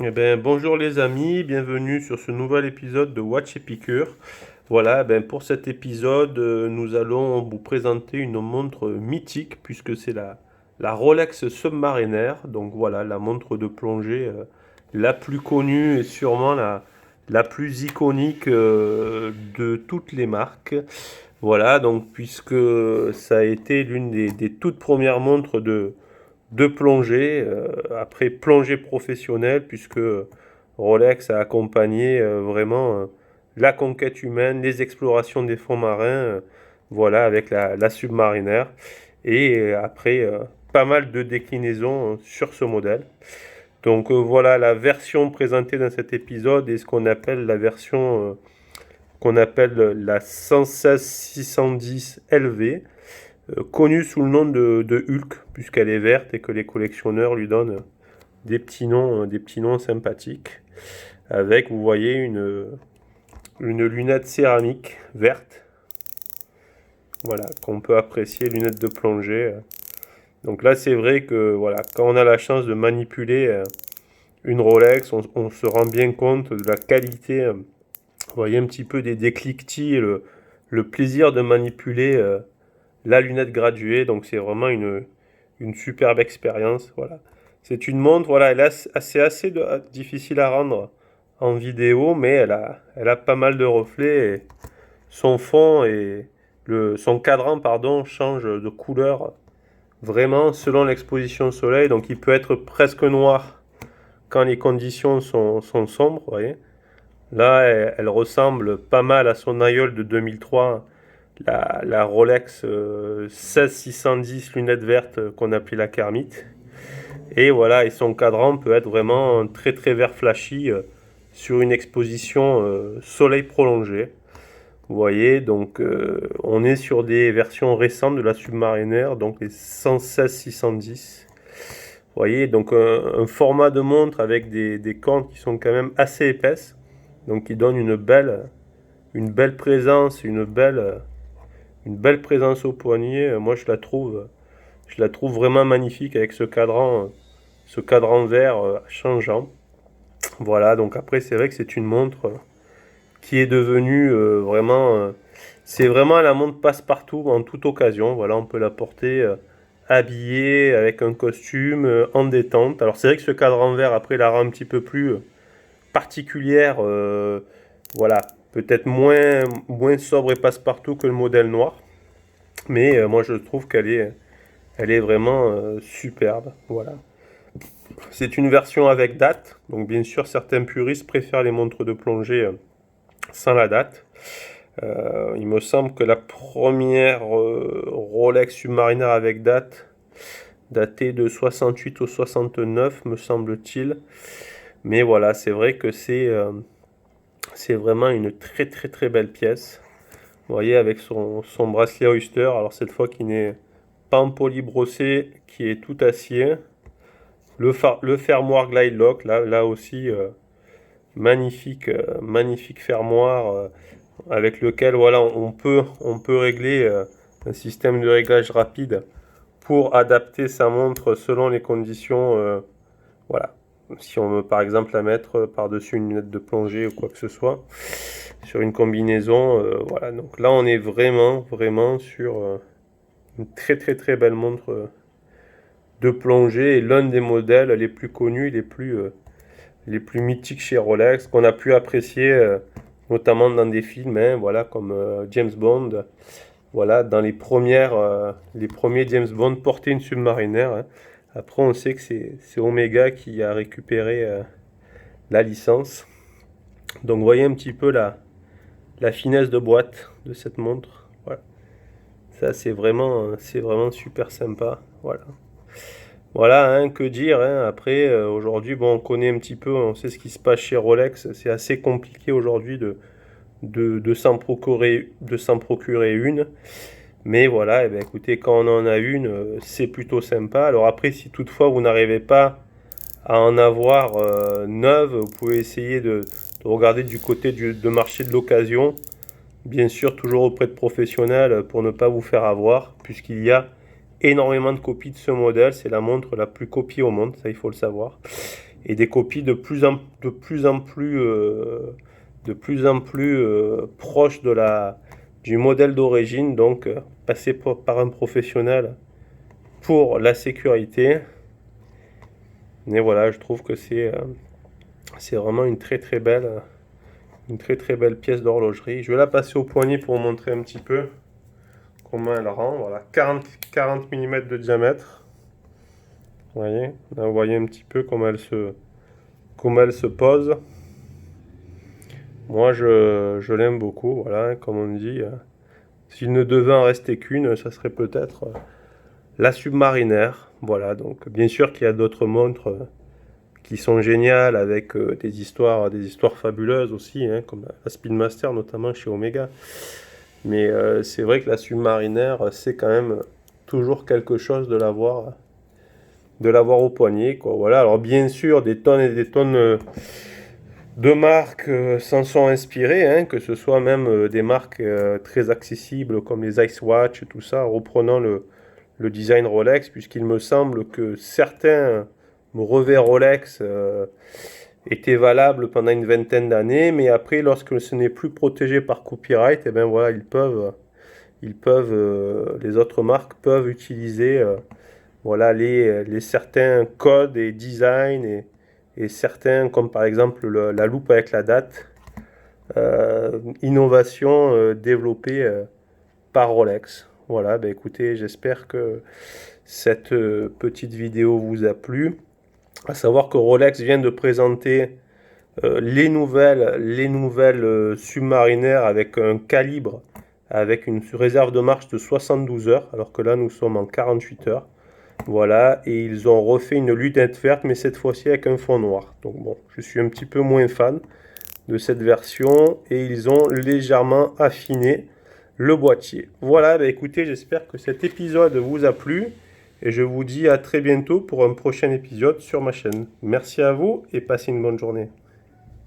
Eh ben, bonjour les amis, bienvenue sur ce nouvel épisode de Watch Epicure. Voilà, ben, pour cet épisode, nous allons vous présenter une montre mythique puisque c'est la Rolex Submariner. Donc voilà, la montre de plongée la plus connue et sûrement la plus iconique de toutes les marques. Voilà, donc puisque ça a été l'une des toutes premières montres de plongée, après plongée professionnelle, puisque Rolex a accompagné vraiment la conquête humaine, les explorations des fonds marins, voilà, avec la Submariner, et après pas mal de déclinaisons sur ce modèle. Donc voilà la version présentée dans cet épisode et ce qu'on appelle la version qu'on appelle la 116-610 LV, connue sous le nom de Hulk, puisqu'elle est verte et que les collectionneurs lui donnent des petits noms sympathiques. Avec, vous voyez, une lunette céramique verte, voilà, qu'on peut apprécier, lunette de plongée. Donc là, c'est vrai que voilà, quand on a la chance de manipuler une Rolex, on se rend bien compte de la qualité. Vous voyez un petit peu des cliquetis et le plaisir de manipuler la lunette graduée. Donc c'est vraiment une superbe expérience. Voilà. C'est une montre, voilà, c'est assez difficile à rendre en vidéo, mais elle a pas mal de reflets. Et son fond et son cadran, pardon, change de couleur vraiment selon l'exposition au soleil. Donc il peut être presque noir quand les conditions sont sombres. Vous voyez. Là, elle ressemble pas mal à son aïeul de 2003, la Rolex 16610 lunettes vertes qu'on appelait la Kermit. Et voilà, et son cadran peut être vraiment très très vert flashy sur une exposition soleil prolongé. Vous voyez, donc on est sur des versions récentes de la Submariner, donc les 116-610. Vous voyez, donc un format de montre avec des cornes qui sont quand même assez épaisses, donc qui donnent une belle présence, une belle présence au poignet. Moi, je la trouve vraiment magnifique avec ce cadran vert changeant. Voilà, donc après, c'est vrai que c'est une montre qui est devenue c'est vraiment la montre passe-partout en toute occasion. Voilà, on peut la porter habillée avec un costume en détente. Alors, c'est vrai que ce cadran vert, après, la rend un petit peu plus particulière. Voilà, peut-être moins sobre et passe-partout que le modèle noir. Mais moi, je trouve elle est vraiment superbe. Voilà. C'est une version avec date, donc bien sûr certains puristes préfèrent les montres de plongée sans la date. Il me semble que la première Rolex Submariner avec date datée de 68 au 69 me semble-t-il. Mais voilà, c'est vrai que c'est vraiment une très très très belle pièce. Vous voyez avec son bracelet Oyster, alors cette fois qui n'est pas en poly brossé, qui est tout acier. Le fermoir Glide Lock, là aussi, magnifique fermoir avec lequel voilà, on peut régler un système de réglage rapide pour adapter sa montre selon les conditions. Voilà. Si on veut par exemple la mettre par-dessus une lunette de plongée ou quoi que ce soit, sur une combinaison. Voilà. Donc là, on est vraiment sur une très très très belle montre de plongée et l'un des modèles les plus connus, les plus mythiques chez Rolex, qu'on a pu apprécier notamment dans des films, hein, voilà, comme James Bond. Voilà, dans les premiers James Bond portaient une Submariner. Hein. Après, on sait que c'est Omega qui a récupéré la licence. Donc, vous voyez un petit peu la finesse de boîte de cette montre. Voilà. Ça, c'est vraiment super sympa. Voilà. Voilà, hein, que dire, hein. Après, aujourd'hui, bon, on connaît un petit peu, on sait ce qui se passe chez Rolex. C'est assez compliqué aujourd'hui de s'en procurer une. Mais voilà, eh bien, écoutez, quand on en a une, c'est plutôt sympa. Alors après, si toutefois vous n'arrivez pas à en avoir neuve, vous pouvez essayer de regarder du côté de marché de l'occasion. Bien sûr, toujours auprès de professionnels pour ne pas vous faire avoir, puisqu'il y a énormément de copies de ce modèle. C'est la montre la plus copiée au monde, ça il faut le savoir. et des copies de plus en plus proches du modèle d'origine, donc passer par un professionnel pour la sécurité. Mais voilà, je trouve que c'est vraiment une très très belle pièce d'horlogerie. Je vais la passer au poignet pour vous montrer un petit peu comment elle rend. Voilà, 40 mm de diamètre. Vous voyez, là, vous voyez un petit peu comment elle se pose. Moi, je l'aime beaucoup. Voilà, comme on dit, s'il ne devait en rester qu'une, ça serait peut-être la Submariner. Voilà, donc bien sûr qu'il y a d'autres montres qui sont géniales avec des histoires fabuleuses aussi, hein, comme la Speedmaster notamment chez Omega. Mais c'est vrai que la Submariner, c'est quand même toujours quelque chose de l'avoir au poignet, quoi. Voilà. Alors bien sûr, des tonnes et des tonnes de marques s'en sont inspirées, hein, que ce soit même des marques très accessibles comme les Icewatch, tout ça, reprenant le design Rolex, puisqu'il me semble que certains brevets Rolex étaient valables pendant une vingtaine d'années, mais après, lorsque ce n'est plus protégé par copyright, et ben voilà, les autres marques peuvent utiliser voilà, les certains codes et designs et certains, comme par exemple la loupe avec la date, innovation développée par Rolex. Voilà, ben écoutez, j'espère que cette petite vidéo vous a plu. À savoir que Rolex vient de présenter les nouvelles Submariner avec un calibre, avec une réserve de marche de 72 heures, alors que là nous sommes en 48 heures. Voilà, et ils ont refait une lunette verte, mais cette fois-ci avec un fond noir. Donc bon, je suis un petit peu moins fan de cette version, et ils ont légèrement affiné le boîtier. Voilà, bah écoutez, j'espère que cet épisode vous a plu, et je vous dis à très bientôt pour un prochain épisode sur ma chaîne. Merci à vous, et passez une bonne journée.